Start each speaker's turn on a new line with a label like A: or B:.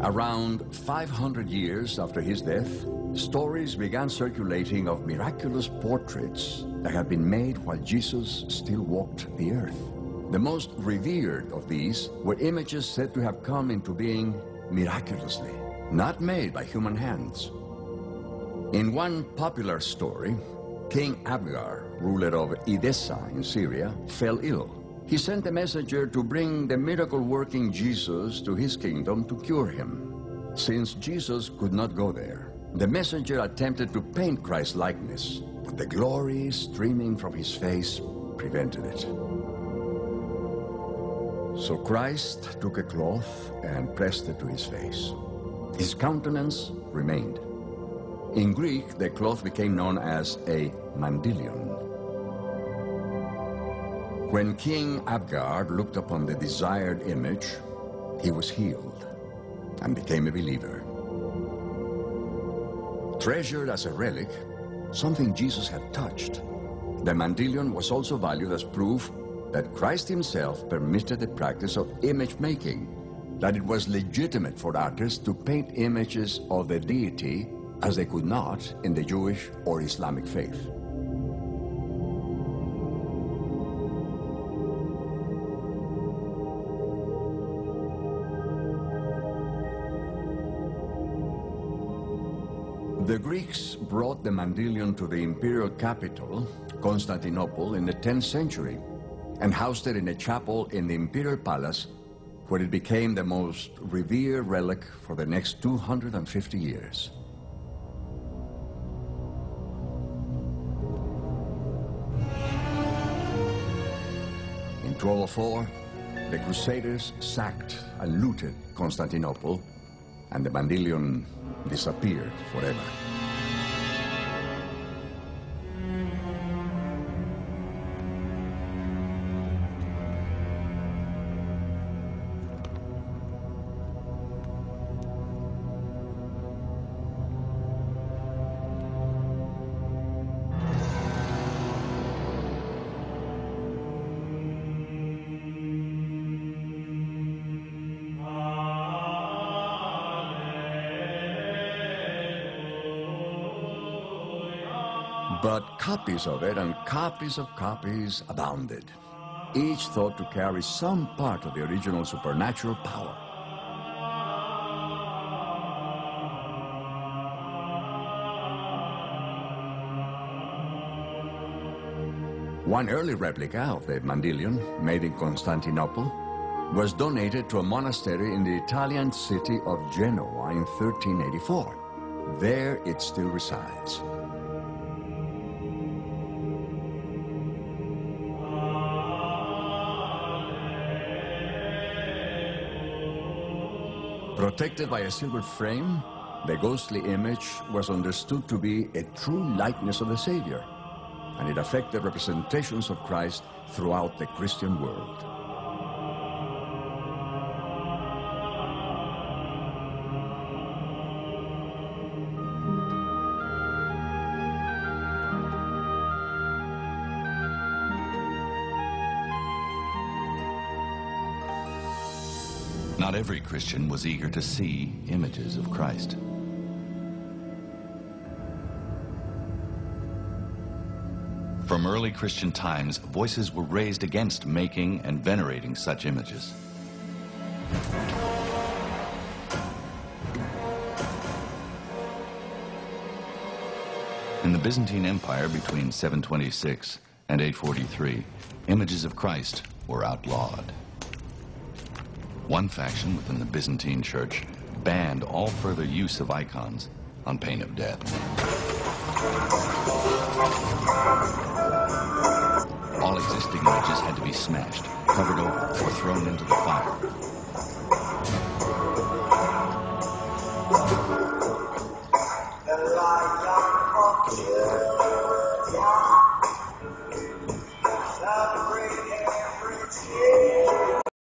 A: Around 500 years after his death, stories began circulating of miraculous portraits that had been made while Jesus still walked the earth. The most revered of these were images said to have come into being miraculously, not made by human hands. In one popular story, King Abgar, ruler of Edessa in Syria, fell ill. He sent a messenger to bring the miracle-working Jesus to his kingdom to cure him. Since Jesus could not go there, the messenger attempted to paint Christ's likeness, but the glory streaming from his face prevented it. So Christ took a cloth and pressed it to his face. His countenance remained. In Greek, the cloth became known as a mandilion. When King Abgar looked upon the desired image, he was healed and became a believer. Treasured as a relic, something Jesus had touched, the mandilion was also valued as proof that Christ himself permitted the practice of image making, that it was legitimate for artists to paint images of the deity as they could not in the Jewish or Islamic faith. The Greeks brought the mandilion to the imperial capital, Constantinople, in the 10th century and housed it in a chapel in the imperial palace, where it became the most revered relic for the next 250 years. In 1204, the Crusaders sacked and looted Constantinople, and the mandilion disappeared forever. But copies of it and copies of copies abounded, each thought to carry some part of the original supernatural power. One early replica of the mandilion, made in Constantinople, was donated to a monastery in the Italian city of Genoa in 1384. There it still resides. Protected by a silver frame, the ghostly image was understood to be a true likeness of the Savior, and it affected representations of Christ throughout the Christian world.
B: Not every Christian was eager to see images of Christ. From early Christian times, voices were raised against making and venerating such images. In the Byzantine Empire between 726 and 843, images of Christ were outlawed. One faction within the Byzantine Church banned all further use of icons on pain of death. All existing images had to be smashed, covered over, or thrown into the fire.